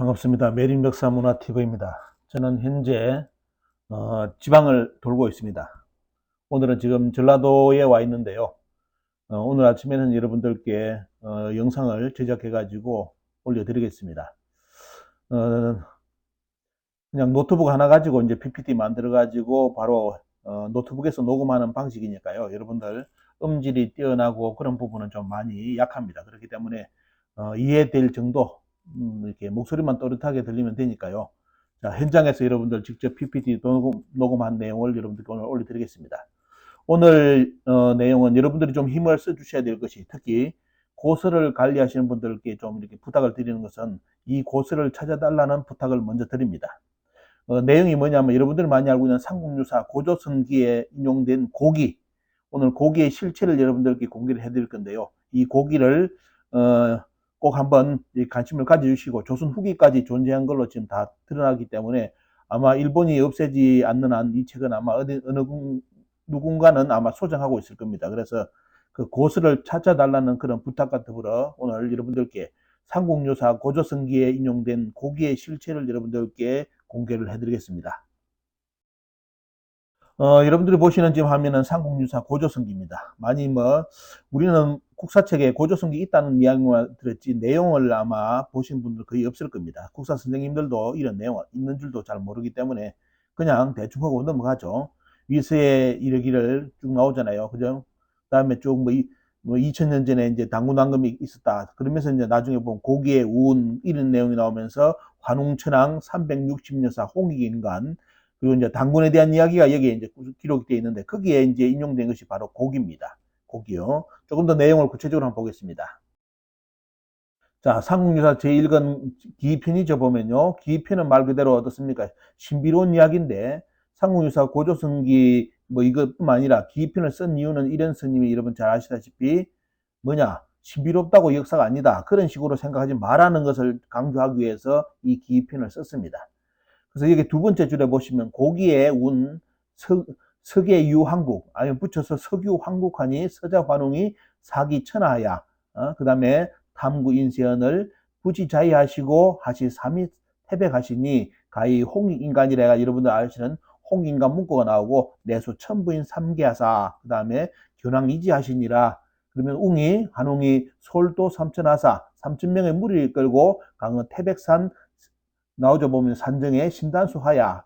반갑습니다. 메린 역사문화TV입니다. 저는 현재 지방을 돌고 있습니다. 오늘은 지금 전라도에 와 있는데요. 오늘 아침에는 여러분들께 영상을 제작해 가지고 올려드리겠습니다. 어, 그냥 노트북 하나 가지고 이제 PPT 만들어 가지고 바로 노트북에서 녹음하는 방식이니까요. 여러분들 음질이 뛰어나고 그런 부분은 좀 많이 약합니다. 그렇기 때문에 이해될 정도 이렇게 목소리만 또렷하게 들리면 되니까요. 자, 현장에서 여러분들 직접 PPT 녹음한 내용을 여러분들께 오늘 올려드리겠습니다. 오늘 내용은 여러분들이 좀 힘을 써 주셔야 될 것이, 특히 고서를 관리하시는 분들께 좀 이렇게 부탁을 드리는 것은 이 고서를 찾아달라는 부탁을 먼저 드립니다. 내용이 뭐냐면 여러분들이 많이 알고 있는 삼국유사 고조선기에 인용된 고기, 오늘 고기의 실체를 여러분들께 공개를 해드릴 건데요. 이 고기를 꼭 한번 관심을 가져주시고, 조선 후기까지 존재한 걸로 지금 다 드러나기 때문에 아마 일본이 없애지 않는 한 이 책은 아마 누군가는 아마 소장하고 있을 겁니다. 그래서 그 고서를 찾아달라는 그런 부탁과 더불어 오늘 여러분들께 삼국유사 고조선기에 인용된 고기의 실체를 여러분들께 공개를 해드리겠습니다. 여러분들이 보시는 지금 화면은 삼국유사 고조선기입니다. 많이 우리는 국사책에 고조선기 있다는 이야기만 들었지 내용을 아마 보신 분들 거의 없을 겁니다. 국사 선생님들도 이런 내용 있는 줄도 잘 모르기 때문에 그냥 대충 하고 넘어가죠. 위서에 이르기를 쭉 나오잖아요. 그죠? 그 다음에 쭉 2000년 전에 이제 당군왕금이 있었다. 그러면서 이제 나중에 보면 고기의 운 이런 내용이 나오면서 환웅천왕 360여사 홍익인간, 그리고 이제 당군에 대한 이야기가 여기에 이제 기록이 되어 있는데 거기에 이제 인용된 것이 바로 고기입니다. 고기요. 조금 더 내용을 구체적으로 한번 보겠습니다. 자, 삼국유사 제1권 기편이죠. 보면요. 기편은 말 그대로 어떻습니까? 신비로운 이야기인데 삼국유사 고조선기 이것뿐만 아니라 기편을 쓴 이유는 이런 스님이 여러분 잘 아시다시피 뭐냐? 신비롭다고 역사가 아니다. 그런 식으로 생각하지 말라는 것을 강조하기 위해서 이 기편을 썼습니다. 그래서 여기 두 번째 줄에 보시면 고기의 운, 석의 유황국, 아니면 붙여서 석유황국하니 서자환웅이 사기천하야. 그 다음에 탐구 인세언을 부지자의하시고 하시 삼위 태백하시니 가히 홍익인간이라 여러분들 아시는 홍익인간 문구가 나오고 내수 천부인 삼계하사, 그 다음에 견왕이지하시니라. 그러면 웅이 한웅이 솔도 삼천하사 3,000명의 무리를 끌고 강은 태백산 나오죠. 보면 산정에 신단수 하야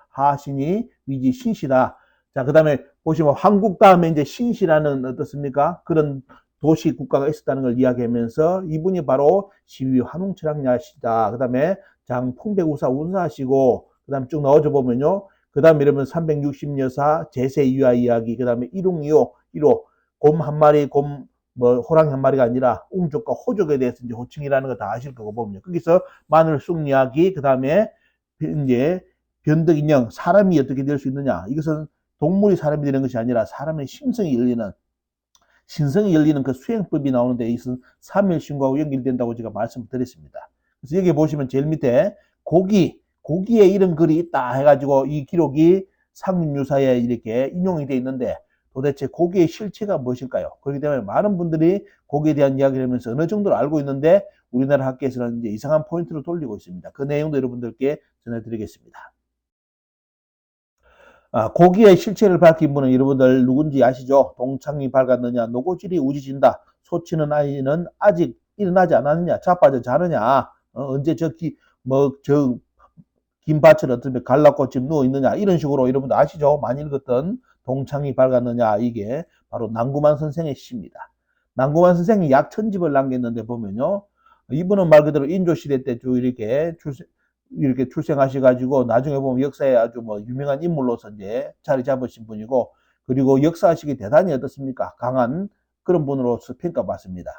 하신이 위지 신시다. 자, 그 다음에 보시면 한국 다음에 이제 신시라는 어떻습니까? 그런 도시 국가가 있었다는 걸 이야기하면서 이분이 바로 시위 환웅철학야시다. 그 다음에 장풍백우사 운사하시고, 그 다음에 쭉 나오죠. 보면요. 그 다음에 이러면 360여사 제세유아 이야기, 그 다음에 일웅이요 1호 곰 한 마리, 호랑이 한 마리가 아니라 웅족과 호족에 대해서 이제 호칭이라는 거 다 아실 거고 보면요. 거기서 마늘 쑥 이야기, 그 다음에 이제 변덕 인형, 사람이 어떻게 될 수 있느냐. 이것은 동물이 사람이 되는 것이 아니라 사람의 심성이 열리는, 신성이 열리는 그 수행법이 나오는데 이것은 삼일신고하고 연결된다고 제가 말씀드렸습니다. 그래서 여기 보시면 제일 밑에 고기에 이런 글이 있다 해가지고 이 기록이 삼국유사에 이렇게 인용이 되어 있는데 도대체 고기의 실체가 무엇일까요? 그렇기 때문에 많은 분들이 고기에 대한 이야기를 하면서 어느 정도로 알고 있는데 우리나라 학계에서는 이제 이상한 포인트를 돌리고 있습니다. 그 내용도 여러분들께 전해드리겠습니다. 고기의 실체를 밝힌 분은 여러분들 누군지 아시죠? 동창이 밝았느냐, 노고질이 우지진다, 소치는 아이는 아직 일어나지 않았느냐, 자빠져 자느냐, 언제 긴 밭을 어떻게 갈라꽃이 누워있느냐, 이런 식으로 여러분들 아시죠? 많이 읽었던 동창이 밝았느냐, 이게 바로 남구만 선생의 시입니다. 남구만 선생이 약 1000집을 남겼는데 보면요. 이분은 말 그대로 인조시대 때 쭉 이렇게 출생하셔가지고 나중에 보면 역사에 아주 유명한 인물로서 이제 자리 잡으신 분이고, 그리고 역사식이 대단히 어떻습니까? 강한 그런 분으로서 평가받습니다.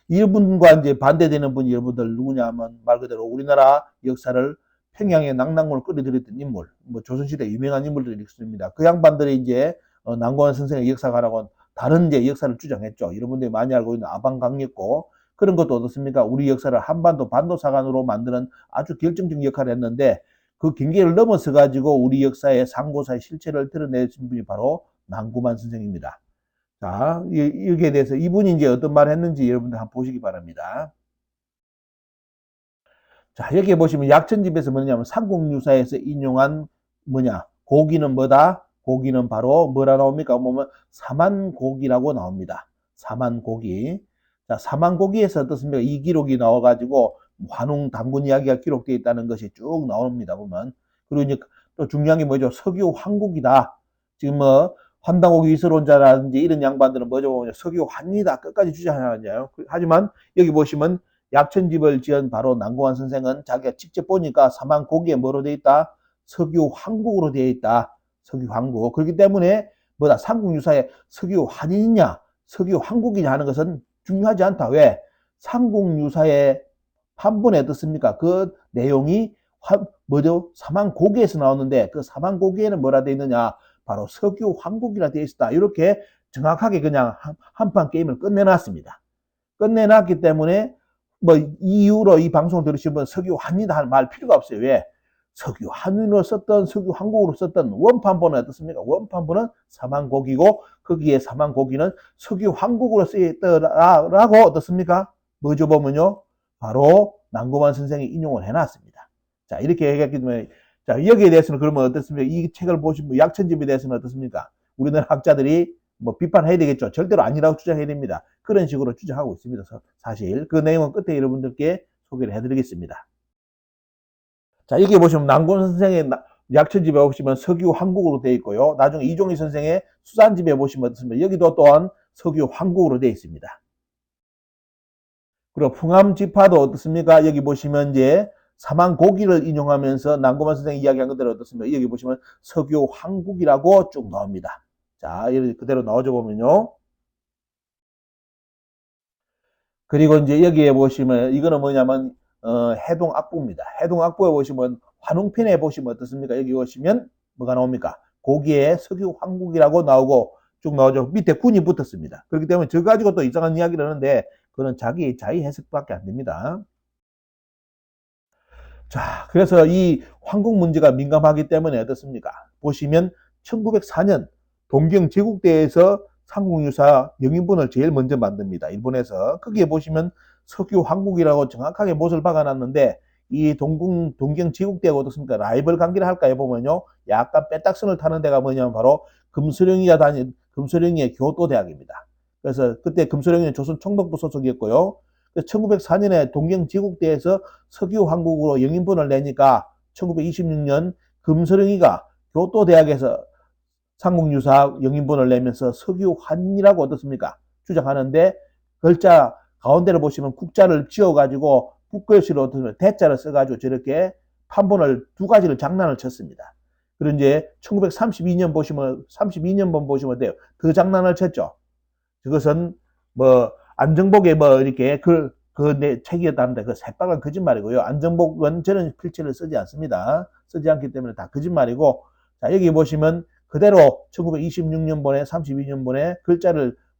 이분과 이제 반대되는 분이 여러분들 누구냐 하면 말 그대로 우리나라 역사를 평양의 낙랑군을 끌어들였던 인물, 조선시대 유명한 인물들이 있습니다. 그 양반들이 이제 남고한 선생의 역사가라고 다른 이제 역사를 주장했죠. 여러분들이 많이 알고 있는 아방강력고, 그런 것도 어떻습니까? 우리 역사를 한반도 반도사관으로 만드는 아주 결정적 역할을 했는데 그 경계를 넘어서 가지고 우리 역사의 상고사의 실체를 드러내신 분이 바로 남구만 선생입니다. 자, 여기에 대해서 이분이 이제 어떤 말을 했는지 여러분들 한번 보시기 바랍니다. 자, 여기 보시면 약천집에서 뭐냐면 삼국유사에서 인용한 뭐냐? 고기는 뭐다? 고기는 바로 뭐라 나옵니까? 보면 사만고기라고 나옵니다. 사만고기. 자, 사만고기에서 어떻습니까? 이 기록이 나와가지고 환웅 당군 이야기가 기록되어 있다는 것이 쭉 나옵니다. 보면. 그리고 이제 또 중요한 게 뭐죠? 석유 황국이다. 지금 뭐 환당고기 이설론자라든지 이런 양반들은 뭐죠? 보면 석유 환이다. 끝까지 주장하잖아요. 하지만 여기 보시면 약천집을 지은 바로 남궁환 선생은 자기가 직접 보니까 사만고기에 뭐로 되어 있다? 석유 황국으로 되어 있다. 석유 황국. 그렇기 때문에 뭐다? 삼국유사에 석유 환이냐, 석유 황국이냐 하는 것은 중요하지 않다. 왜? 삼국유사의 판본에 어떻습니까? 그 내용이 뭐죠? 사만고기에서 나오는데 그 사만고기에는 뭐라 되어 있느냐? 바로 석유 황국이라 되어 있다. 이렇게 정확하게 그냥 한판 게임을 끝내놨습니다. 끝내놨기 때문에 뭐 이후로 이 방송을 들으신 분 석유 한이다 할 말 필요가 없어요. 왜? 석유 한으로 썼던 석유 한국으로 썼던 원판본은 어떻습니까? 원판본은 사만고기고 거기에 사만고기는 석유 한국으로 쓰였더라고 어떻습니까? 뭐죠 보면요. 바로 남궁환 선생이 인용을 해놨습니다. 자 이렇게 얘기했기 때문에 자 여기에 대해서는 그러면 어떻습니까? 이 책을 보시면 약천집에 대해서는 어떻습니까? 우리나라 학자들이 뭐 비판해야 되겠죠. 절대로 아니라고 주장해야 됩니다. 그런 식으로 주장하고 있습니다. 사실 그 내용은 끝에 여러분들께 소개를 해드리겠습니다. 자 여기 보시면 남궁환 선생의 약천집에 보시면 석유 황국으로 되어 있고요. 나중에 이종희 선생의 수산집에 보시면 어떻습니까? 여기도 또한 석유 황국으로 되어 있습니다. 그리고 풍암지파도 어떻습니까? 여기 보시면 이제 사만고기를 인용하면서 남궁환 선생이 이야기한 그대로 어떻습니까? 여기 보시면 석유 황국이라고 쭉 나옵니다. 자, 여기 그대로 나오죠 보면요. 그리고 이제 여기에 보시면 이거는 뭐냐면 해동악부입니다. 해동악부에 보시면 환웅편에 보시면 어떻습니까? 여기 보시면 뭐가 나옵니까? 고기에 석유 황국이라고 나오고 쭉 나오죠. 밑에 군이 붙었습니다. 그렇기 때문에 저 가지고 또 이상한 이야기를 하는데 그건 자기 자의 해석밖에 안 됩니다. 자, 그래서 이 황국 문제가 민감하기 때문에 어떻습니까? 보시면 1904년 동경 제국대에서 삼국유사 영인본을 제일 먼저 만듭니다. 일본에서. 거기에 보시면 석유 황국이라고 정확하게 못을 박아놨는데 이 동경 제국대가 어떻습니까? 라이벌 관계를 할까 해보면요. 약간 빼딱선을 타는 데가 뭐냐면 바로 금소령이의 교토대학입니다. 그래서 그때 금소령이는 조선 총독부 소속이었고요. 1904년에 동경 제국대에서 석유 황국으로 영인본을 내니까 1926년 금서령이가 교토대학에서 삼국유사 영인본을 내면서 석유 환이라고 어떻습니까? 주장하는데 글자 가운데를 보시면 국자를 지어가지고 국글씨로 어떻습니까? 대자를 써가지고 저렇게 판본을 두 가지를 장난을 쳤습니다. 그리고 이제 1932년 보시면 32년본 보시면 돼요. 그 장난을 쳤죠. 그것은 뭐 안정복에 뭐 이렇게 내 책이었다는데 그 새빨간 거짓말이고요. 안정복은 저는 필체를 쓰지 않습니다. 쓰지 않기 때문에 다 거짓말이고 자 여기 보시면 그대로 1926년본에 32년본에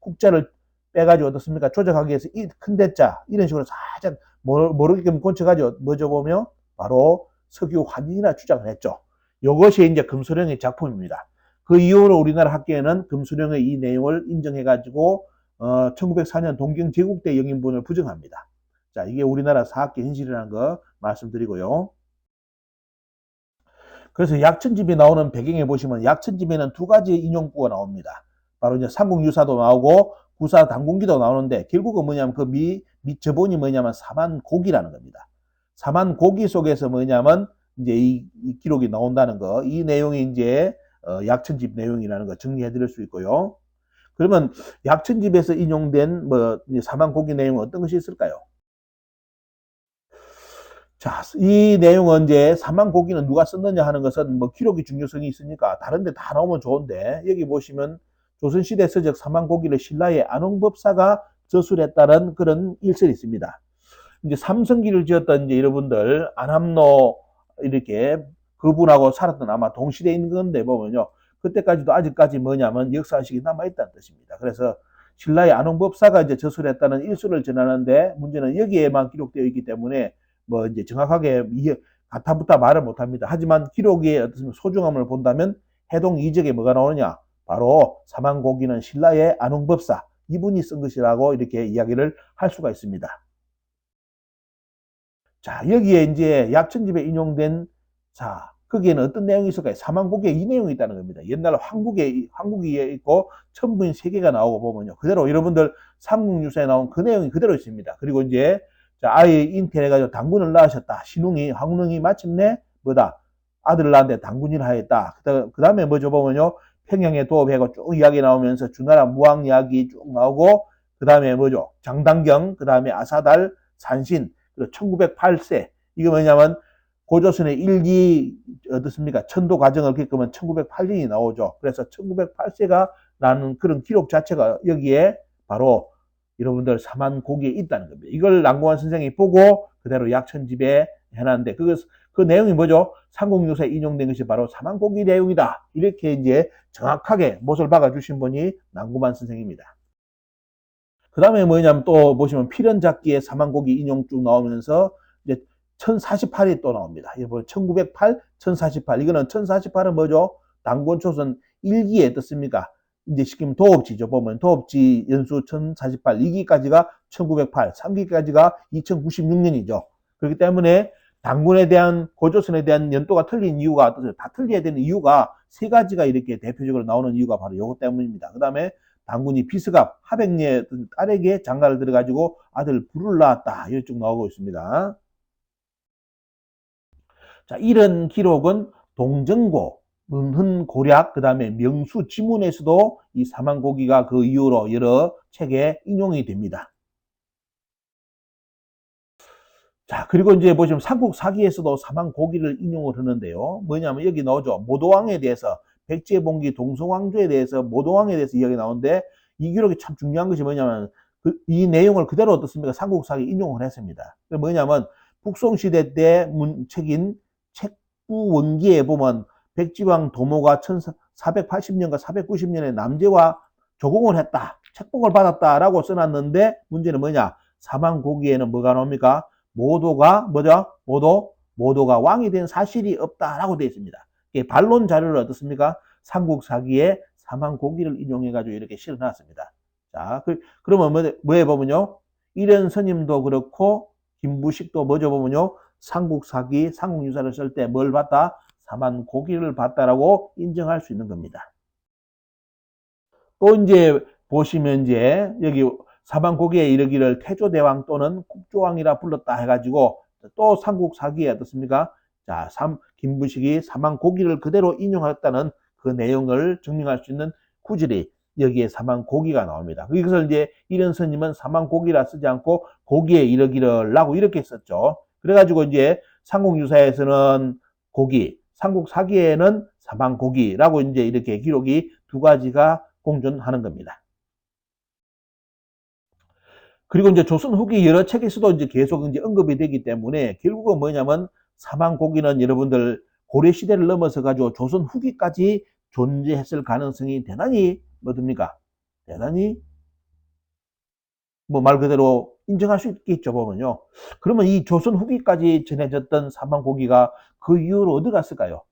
국자를 빼가지고 어떻습니까? 조작하기 위해서 이 큰 대자 이런 식으로 살짝 모르게끔 곤쳐가지고 뭐죠 보면 바로 석유 환인이라 주장을 했죠. 이것이 이제 금소령의 작품입니다. 그 이후로 우리나라 학계에는 금수령의 이 내용을 인정해가지고 1904년 동경 제국대 영인본을 부정합니다. 자, 이게 우리나라 사학계 현실이라는 거 말씀드리고요. 그래서 약천집이 나오는 배경에 보시면 약천집에는 두 가지 인용구가 나옵니다. 바로 이제 삼국유사도 나오고 구사 당군기도 나오는데 결국은 뭐냐면 그 저본이 뭐냐면 사만고기라는 겁니다. 사만고기 속에서 뭐냐면 이제 이 기록이 나온다는 거, 이 내용이 이제 약천집 내용이라는 거 정리해 드릴 수 있고요. 그러면 약천집에서 인용된 뭐 사만고기 내용은 어떤 것이 있을까요? 자, 이 내용은 이제 사만고기는 누가 썼느냐 하는 것은 뭐 기록이 중요성이 있으니까 다른 데 다 나오면 좋은데 여기 보시면 조선시대 서적 사만고기를 신라의 안홍법사가 저술했다는 그런 일설이 있습니다. 이제 삼성기를 지었던 이제 여러분들 안함로 이렇게 그분하고 살았던 아마 동시대에 있는 건데 보면요. 그때까지도 아직까지 뭐냐면 역사식이 남아있다는 뜻입니다. 그래서 신라의 안홍법사가 이제 저술했다는 일설을 전하는데 문제는 여기에만 기록되어 있기 때문에 뭐 이제 정확하게 가타부타 말을 못합니다. 하지만 기록의 어떤 소중함을 본다면 해동 이적에 뭐가 나오느냐? 바로 사만고기는 신라의 안홍법사 이분이 쓴 것이라고 이렇게 이야기를 할 수가 있습니다. 자, 여기에 이제 약천집에 인용된, 자, 거기에는 어떤 내용이 있을까요? 사만고기에 이 내용이 있다는 겁니다. 옛날 한국에 있고 천부인 세 개가 나오고 보면요. 그대로 여러분들 삼국유사에 나온 그 내용이 그대로 있습니다. 그리고 이제, 자, 아이 잉태해가지고 당군을 낳으셨다. 신웅이, 황릉이 마침내 뭐다? 아들을 낳았는데 당군이라 하였다. 그 다음에 뭐죠? 보면요. 평양에 도읍해고 쭉 이야기 나오면서 주나라 무왕 이야기 쭉 나오고, 그 다음에 뭐죠? 장단경, 그 다음에 아사달, 산신, 1908세. 이게 뭐냐면 고조선의 일기 어떻습니까? 천도 과정을 겪으면 1908년이 나오죠. 그래서 1908세가 라는 그런 기록 자체가 여기에 바로 여러분들 사만고기에 있다는 겁니다. 이걸 남궁환 선생이 보고 그대로 약천집에 해놨는데 그 내용이 뭐죠? 삼국유사에 인용된 것이 바로 사만고기 내용이다. 이렇게 이제 정확하게 못을 박아주신 분이 남궁환 선생입니다. 그 다음에 뭐냐면 또 보시면 필연잡기에 사만고기 인용 쭉 나오면서 이제 1048이 또 나옵니다. 이거 1908, 1048. 이거는 1048은 뭐죠? 당군초선 1기에 어떻습니까? 이제 시키면 도읍지죠. 보면 도읍지 연수 1048, 2기까지가 1908, 3기까지가 2096년이죠. 그렇기 때문에 당군에 대한 고조선에 대한 연도가 틀린 이유가 다 틀려야 되는 이유가 세 가지가 이렇게 대표적으로 나오는 이유가 바로 이것 때문입니다. 그 다음에 당군이 비스갑 하백리의 딸에게 장가를 들어가지고 아들 불을 낳았다. 이렇게 쭉 나오고 있습니다. 자, 이런 기록은 동정고, 은흔고략, 그 다음에 명수지문에서도 이 사만고기가 그 이후로 여러 책에 인용이 됩니다. 자, 그리고 이제 보시면 삼국사기에서도 사만고기를 인용을 하는데요. 뭐냐면 여기 나오죠. 모도왕에 대해서, 백제봉기 동성왕조에 대해서 모도왕에 대해서 이야기 나오는데 이 기록이 참 중요한 것이 뭐냐면 이 내용을 그대로 어떻습니까? 삼국사기 인용을 했습니다. 뭐냐면 북송시대 때 책인 책부원기에 보면 백지왕 도모가 1480년과 490년에 남제와 조공을 했다. 책복을 받았다라고 써놨는데 문제는 뭐냐? 사만고기에는 뭐가 나옵니까? 모도가 뭐죠? 모도가 왕이 된 사실이 없다라고 되어 있습니다. 반론 자료를 어떻습니까? 삼국사기에 사만고기를 인용해가지고 이렇게 실어놨습니다. 자, 그러면 뭐에 보면요? 이런 스님도 그렇고 김부식도 뭐죠 보면요? 삼국사기, 삼국유사를 쓸 때 뭘 봤다? 사만고기를 봤다라고 인정할 수 있는 겁니다. 또 이제 보시면 이제 여기 사만고기에 이르기를 태조대왕 또는 국조왕이라 불렀다 해가지고 또 삼국사기에 어떻습니까? 자, 김부식이 사만고기를 그대로 인용했다는 그 내용을 증명할 수 있는 구절이 여기에 사만고기가 나옵니다. 이것을 이제 이런 스님은 사만고기라 쓰지 않고 고기에 이르기를 라고 이렇게 썼죠. 그래가지고 이제 삼국유사에서는 고기, 삼국사기에는 사만고기라고 이제 이렇게 기록이 두 가지가 공존하는 겁니다. 그리고 이제 조선 후기 여러 책에서도 이제 계속 이제 언급이 되기 때문에 결국은 뭐냐면 사만고기는 여러분들 고려 시대를 넘어서 가지고 조선 후기까지 존재했을 가능성이 대단히 뭐듭니까? 대단히 뭐 말 그대로 인정할 수 있겠죠 보면요. 그러면 이 조선 후기까지 전해졌던 사만고기가 그 이후로 어디 갔을까요?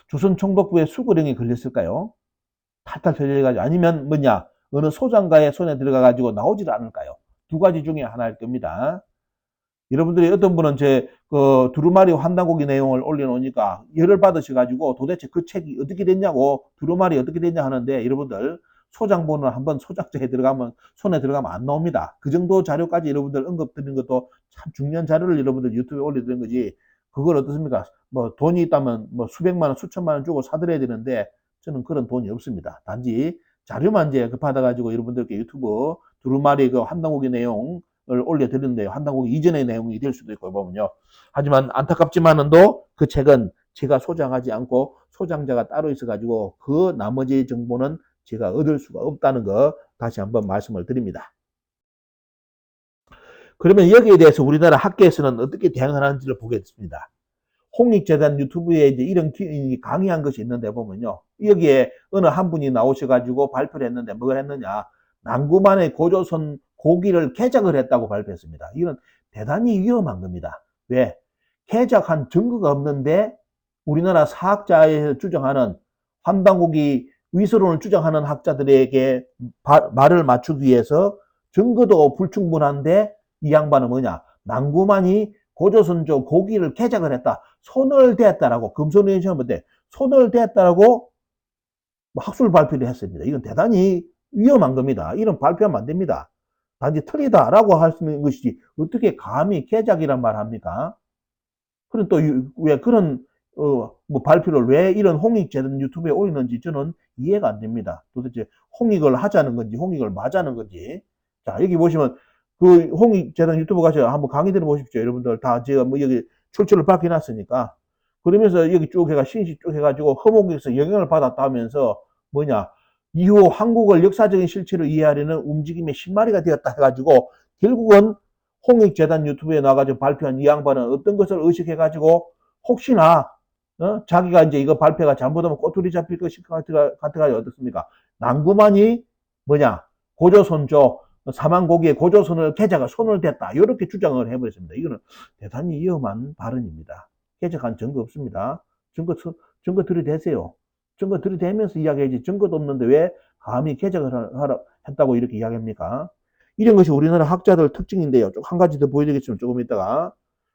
조선 총독부의 수거령에 걸렸을까요? 탈탈 털려가지고 아니면 뭐냐 어느 소장가의 손에 들어가가지고 나오질 않을까요? 두 가지 중에 하나일 겁니다. 여러분들이 어떤 분은 제 두루마리 환단고기 내용을 올려놓으니까 열을 받으셔가지고 도대체 그 책이 어떻게 됐냐고 두루마리 어떻게 됐냐 하는데 여러분들 소장본을 한번 소장자에 들어가면 손에 들어가면 안 나옵니다. 그 정도 자료까지 여러분들 언급드린 것도 참 중요한 자료를 여러분들 유튜브에 올려드린 거지 그걸 어떻습니까? 뭐 돈이 있다면 뭐 수백만 원 수천만 원 주고 사드려야 되는데 저는 그런 돈이 없습니다. 단지 자료만 이제 급하다가지고 여러분들께 유튜브 두루마리 그 환단고기 내용을 올려드리는데요. 환단고기 이전의 내용이 될 수도 있고 보면요. 하지만 안타깝지만은도 그 책은 제가 소장하지 않고 소장자가 따로 있어가지고 그 나머지 정보는 제가 얻을 수가 없다는 거 다시 한번 말씀을 드립니다. 그러면 여기에 대해서 우리나라 학계에서는 어떻게 대응하는지를 보겠습니다. 홍익재단 유튜브에 이제 이런 강의한 것이 있는데 보면요. 여기에 어느 한 분이 나오셔가지고 발표를 했는데 뭘 했느냐. 남구만의 고조선 고기를 개작을 했다고 발표했습니다. 이건 대단히 위험한 겁니다. 왜? 개작한 증거가 없는데 우리나라 사학자에서 주장하는 환단고기 위서론을 주장하는 학자들에게 말을 맞추기 위해서 증거도 불충분한데 이 양반은 뭐냐? 남구만이 고조선조 고기를 개작을 했다. 손을 댔다라고 금손의 시험인데 손을 댔다라고 학술 발표를 했습니다. 이건 대단히 위험한 겁니다. 이런 발표하면 안 됩니다. 단지 틀리다라고 할 수 있는 것이지 어떻게 감히 개작이란 말 합니까? 그런 또 왜 그런 뭐 발표를 왜 이런 홍익재단 유튜브에 올리는지 저는 이해가 안 됩니다. 도대체 홍익을 하자는 건지 홍익을 마자는 건지. 자, 여기 보시면 그 홍익재단 유튜브 가서 한번 강의 들어보십시오. 여러분들 다 제가 뭐 여기 출처를 밝혀놨으니까. 그러면서 여기 쭉 해가 신시 쭉 해가지고 허목에서 영향을 받았다 하면서 뭐냐 이후 한국을 역사적인 실체로 이해하려는 움직임의 실마리가 되었다 해가지고 결국은 홍익재단 유튜브에 나가지고 발표한 이 양반은 어떤 것을 의식해가지고 혹시나 자기가 이제 이거 발표가 잘못하면 꼬투리 잡힐 것이 같아가지고 어떻습니까? 난구만이 뭐냐 고조선조 사망고기에 고조선을 개작을 손을 댔다 이렇게 주장을 해버렸습니다. 이거는 대단히 위험한 발언입니다. 개작한 증거 없습니다. 증거 들이대세요. 증거 들이대면서 이야기하지 증거도 없는데 왜 감히 개작을 했다고 이렇게 이야기합니까? 이런 것이 우리나라 학자들 특징인데요. 좀 한 가지 더 보여드리겠습니다. 조금 이따가.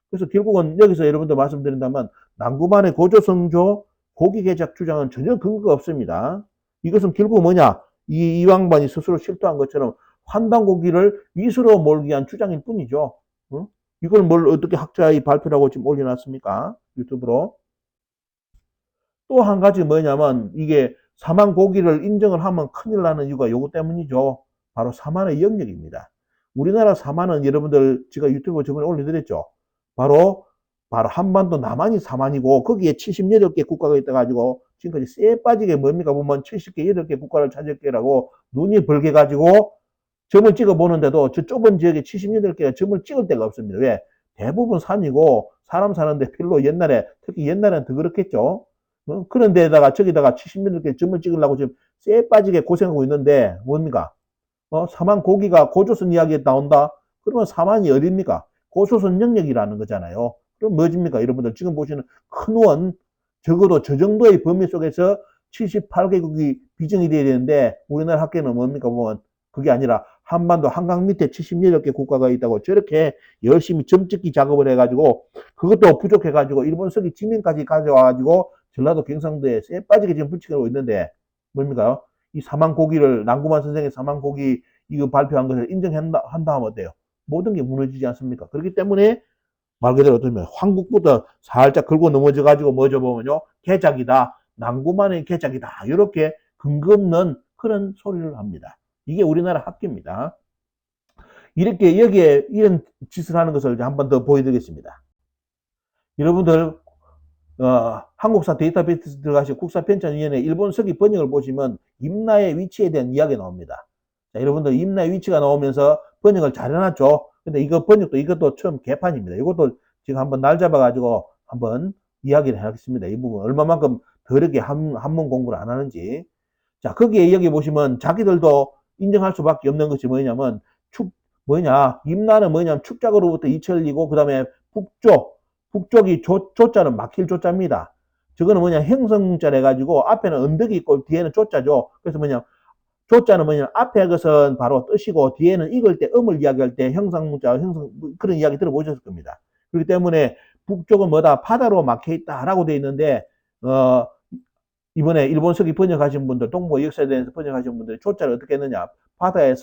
그래서 결국은 여기서 여러분들 말씀드린다면 난구만의 고조선조 고기 개작 주장은 전혀 근거가 없습니다. 이것은 결국 뭐냐? 이 왕반이 스스로 실토한 것처럼 환단고기를 위수로 몰기 위한 주장일 뿐이죠. 응? 이걸 뭘 어떻게 학자의 발표라고 지금 올려놨습니까? 유튜브로. 또 한 가지 뭐냐면 이게 사만고기를 인정을 하면 큰일 나는 이유가 요거 때문이죠. 바로 사만의 영역입니다. 우리나라 사만은 여러분들 제가 유튜브 저번에 올려드렸죠. 바로 한반도 남한이 사만이고 거기에 78개 국가가 있어가지고 지금까지 쎄 빠지게 뭡니까 보면 70개, 8개 국가를 차지했게라고 눈이 벌게 가지고 점을 찍어 보는데도 저 좁은 지역에 78개가 점을 찍을 데가 없습니다. 왜? 대부분 산이고 사람 사는데 별로 옛날에 특히 옛날에는 더 그렇겠죠. 그런 데다가 저기다가 70개 점을 찍으려고 지금 쎄 빠지게 고생하고 있는데 뭡니까? 사만 고기가 고조선 이야기에 나온다? 그러면 사만이 어딥니까? 고조선 영역이라는 거잖아요. 그럼 뭐집니까? 여러분들 지금 보시는 큰 원, 적어도 저 정도의 범위 속에서 78개국이 비정이 돼야 되는데 우리나라 학계는 뭡니까? 보면 그게 아니라 한반도 한강 밑에 78개 국가가 있다고 저렇게 열심히 점찍기 작업을 해가지고 그것도 부족해가지고 일본석이 지명까지 가져와가지고 전라도 경상도에 쎄 빠지게 지금 붙이고 있는데 뭡니까? 이 사망고기를 난구만 선생의 사망고기 이거 발표한 것을 인정한다 하면 어때요? 모든 게 무너지지 않습니까? 그렇기 때문에 말 그대로 어쩌면 황국부터 살짝 긁고 넘어져 가지고 뭐죠 보면요 개작이다 난구만의 개작이다 이렇게 근거 없는 그런 소리를 합니다. 이게 우리나라 학계입니다. 이렇게 여기에 이런 짓을 하는 것을 한 번 더 보여드리겠습니다. 여러분들 한국사 데이터베이스 들어가시고 국사편찬위원회 일본 서기 번역을 보시면 임나의 위치에 대한 이야기가 나옵니다. 자, 여러분들 임나의 위치가 나오면서 번역을 잘 해놨죠. 근데 이거 번역도 이것도 처음 개판입니다. 이것도 지금 한번 날 잡아가지고 한번 이야기를 하겠습니다. 이 부분 얼마만큼 더럽게 한문 공부를 안 하는지. 자, 거기에 여기 보시면 자기들도 인정할 수밖에 없는 것이 뭐냐면 임나는 뭐냐면 축작으로부터 이철리고 그 다음에 북쪽이 조자는 막힐 조자입니다. 저거는 뭐냐 형성문자를 해가지고 앞에는 언덕이 있고 뒤에는 조자죠. 그래서 뭐냐 조자는 뭐냐 앞에 것은 바로 뜻이고 뒤에는 읽을 때 음을 이야기할 때 형상문자 그런 이야기 들어보셨을 겁니다. 그렇기 때문에 북쪽은 뭐다 바다로 막혀 있다라고 되어 있는데 이번에 일본 서기 번역하신 분들 동북아 역사에 대해서 번역하신 분들이 조자를 어떻게 했느냐 바다를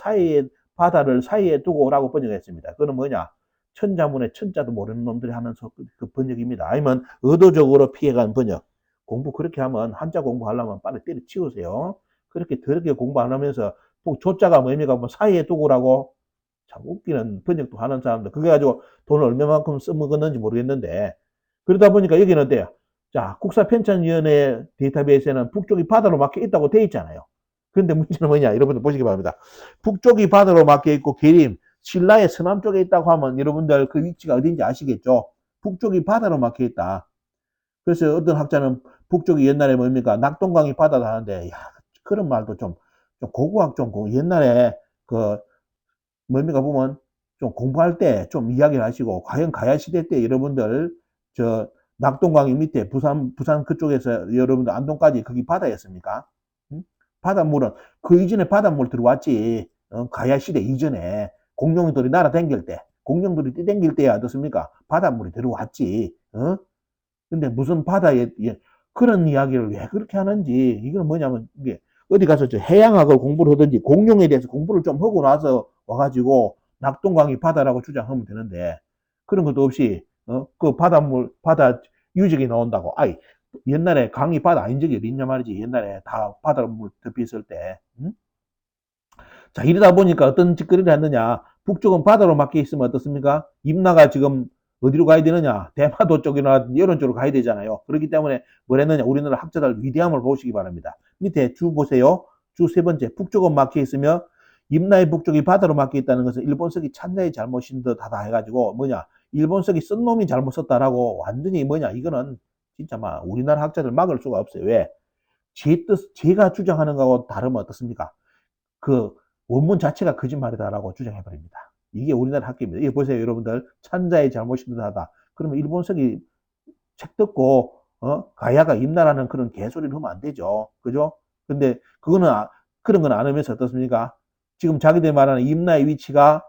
사이에 두고 오라고 번역했습니다. 그거는 뭐냐 천자문에 천자도 모르는 놈들이 하는 그 번역입니다. 아니면 의도적으로 피해간 번역. 공부 그렇게 하면 한자 공부하려면 빨리 때려치우세요. 그렇게 더럽게 공부 안 하면서 조자가 뭡니까? 뭐 사이에 두고 오라고 참 웃기는 번역도 하는 사람들. 그게 가지고 돈을 얼마만큼 써먹었는지 모르겠는데 그러다 보니까 여기는 어때요? 자, 국사편찬위원회 데이터베이스에는 북쪽이 바다로 막혀 있다고 돼 있잖아요. 그런데 문제는 뭐냐? 여러분들 보시기 바랍니다. 북쪽이 바다로 막혀 있고 계림, 신라의 서남 쪽에 있다고 하면 여러분들 그 위치가 어딘지 아시겠죠? 북쪽이 바다로 막혀 있다. 그래서 어떤 학자는 북쪽이 옛날에 뭡니까? 낙동강이 바다다 하는데, 야, 그런 말도 좀 고고학 좀 옛날에 그 뭡니까 보면 좀 공부할 때 좀 이야기를 하시고, 과연 가야시대 때 여러분들 저 낙동강이 밑에 부산 그쪽에서 여러분들 안동까지 거기 바다였습니까? 응? 바닷물은 그 이전에 바닷물 들어왔지. 가야시대 이전에 공룡들이 날아다닐 때 공룡들이 뛰댕길 때야 어떻습니까? 바닷물이 들어왔지. 근데 무슨 바다에 그런 이야기를 왜 그렇게 하는지, 이건 뭐냐면 이게 어디 가서 저 해양학을 공부를 하든지 공룡에 대해서 공부를 좀 하고 나서 와가지고 낙동강이 바다라고 주장하면 되는데, 그런 것도 없이 그 바다 유적이 나온다고. 아이, 옛날에 강이 바다 아닌 적이 어디 있냐 말이지. 옛날에 다 바닷물 덮여 있을 때. 응? 자, 이러다 보니까 어떤 짓거리를 했느냐. 북쪽은 바다로 막혀 있으면 어떻습니까? 임나가 지금 어디로 가야 되느냐. 대마도 쪽이나 이런 쪽으로 가야 되잖아요. 그렇기 때문에 뭘 했느냐. 우리나라 학자들 위대함을 보시기 바랍니다. 밑에 주 보세요. 주 세 번째. 북쪽은 막혀 있으며 임나의 북쪽이 바다로 막혀 있다는 것은 일본석이 찬자의 잘못인 듯하다 해가지고 뭐냐. 일본석이 쓴 놈이 잘못 썼다라고 완전히 뭐냐. 이거는 진짜 막 우리나라 학자들 막을 수가 없어요. 왜? 제가 주장하는 거하고 다르면 어떻습니까? 그 원문 자체가 거짓말이다라고 주장해버립니다. 이게 우리나라 학계입니다. 이거 보세요, 여러분들. 찬자의 잘못이 듯하다. 그러면 일본석이 책 듣고 가야가 임나라는 그런 개소리를 하면 안 되죠. 그죠? 근데 그거는 그런 건 안 하면서 어떻습니까? 지금 자기들이 말하는 임나의 위치가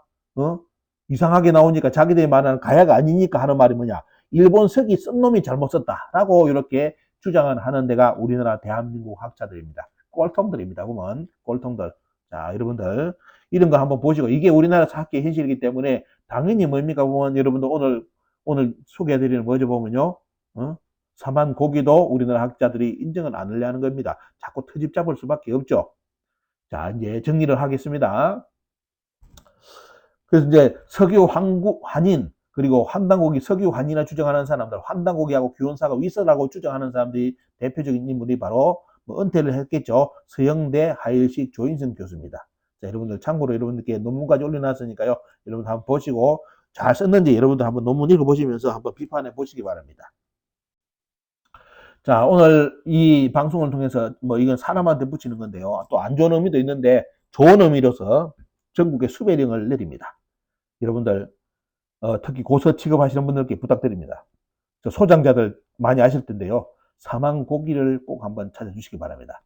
이상하게 나오니까 자기들이 말하는 가야가 아니니까 하는 말이 뭐냐? 일본석이 쓴 놈이 잘못 썼다라고 이렇게 주장하는 데가 우리나라 대한민국 학자들입니다. 꼴통들입니다. 그러면 꼴통들. 자, 여러분들 이런 거 한번 보시고, 이게 우리나라 학계 현실이기 때문에 당연히 뭡니까 보면 여러분들 오늘 소개해드리는 뭐죠 보면요, 사만 고기도 우리나라 학자들이 인정을 안 하려 하는 겁니다. 자꾸 트집 잡을 수밖에 없죠. 자, 이제 정리를 하겠습니다. 그래서 이제 석유 환인 그리고 환단고기 석유 환인을 주장하는 사람들, 환단고기하고 규현사가 위서라고 주장하는 사람들이 대표적인 인물이 바로 은퇴를 했겠죠. 서영대 하일식 조인성 교수입니다. 자, 여러분들 참고로 여러분들께 논문까지 올려놨으니까요. 여러분들 한번 보시고 잘 썼는지 여러분들 한번 논문 읽어보시면서 한번 비판해 보시기 바랍니다. 자, 오늘 이 방송을 통해서 이건 사람한테 붙이는 건데요. 또 안 좋은 의미도 있는데 좋은 의미로서 전국에 수배령을 내립니다. 여러분들 특히 고서 취급하시는 분들께 부탁드립니다. 소장자들 많이 아실 텐데요. 사망고기를 꼭 한번 찾아주시기 바랍니다.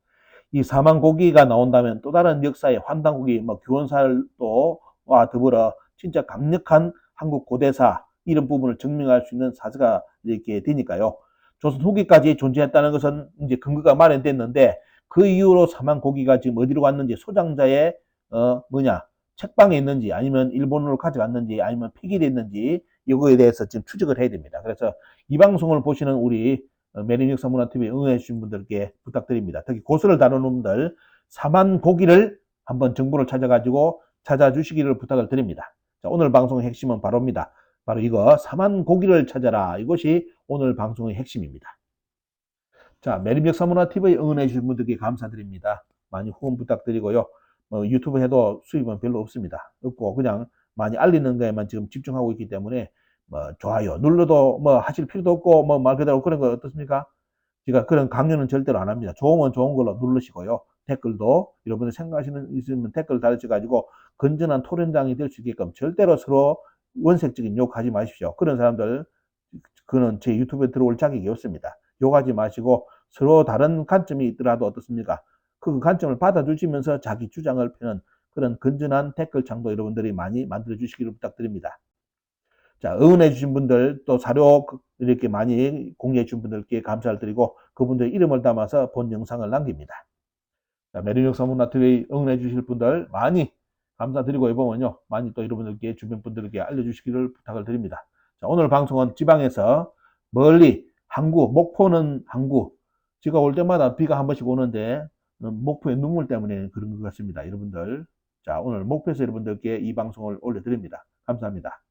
이 사망고기가 나온다면 또 다른 역사의 환단고기, 규현살도와 더불어 진짜 강력한 한국 고대사 이런 부분을 증명할 수 있는 사서가 이렇게 되니까요. 조선 후기까지 존재했다는 것은 이제 근거가 마련됐는데 그 이후로 사망고기가 지금 어디로 갔는지 소장자의 책방에 있는지 아니면 일본으로 가져갔는지 아니면 폐기됐는지 이거에 대해서 지금 추적을 해야 됩니다. 그래서 이 방송을 보시는 우리 매림역사문화TV에 응해 주신 분들께 부탁드립니다. 특히 고서를 다루는 분들 사만고기를 한번 정보를 찾아주시기를 부탁을 드립니다. 자, 오늘 방송의 핵심은 바로입니다. 바로 이거 사만고기를 찾아라. 이것이 오늘 방송의 핵심입니다. 자, 매림역사문화TV에 응원해 주신 분들께 감사드립니다. 많이 후원 부탁드리고요. 유튜브 해도 수입은 별로 없습니다. 없고 그냥 많이 알리는 거에만 지금 집중하고 있기 때문에 좋아요 눌러도 하실 필요도 없고 말 그대로 그런 거 어떻습니까? 제가 그런 강요는 절대로 안 합니다. 좋으면 좋은 걸로 누르시고요. 댓글도 여러분들 생각하시는 있으면 댓글 달으셔가지고 건전한 토론장이 될 수 있게끔 절대로 서로 원색적인 욕하지 마십시오. 그런 사람들 그는 제 유튜브에 들어올 자격이 없습니다. 욕하지 마시고 서로 다른 관점이 있더라도 어떻습니까? 그 관점을 받아주시면서 자기 주장을 펴는 그런 건전한 댓글창도 여러분들이 많이 만들어 주시기를 부탁드립니다. 자, 응원해 주신 분들 또 사료 이렇게 많이 공유해 주신 분들께 감사를 드리고 그분들의 이름을 담아서 본 영상을 남깁니다. 자, 매림역사문화TV 응원해 주실 분들 많이 감사드리고 이번은요 많이 또 여러분들께 주변 분들에게 알려주시기를 부탁을 드립니다. 자, 오늘 방송은 지방에서 멀리 항구, 목포는 항구. 제가 올 때마다 비가 한 번씩 오는데 목포의 눈물 때문에 그런 것 같습니다. 여러분들. 자, 오늘 목포에서 여러분들께 이 방송을 올려드립니다. 감사합니다.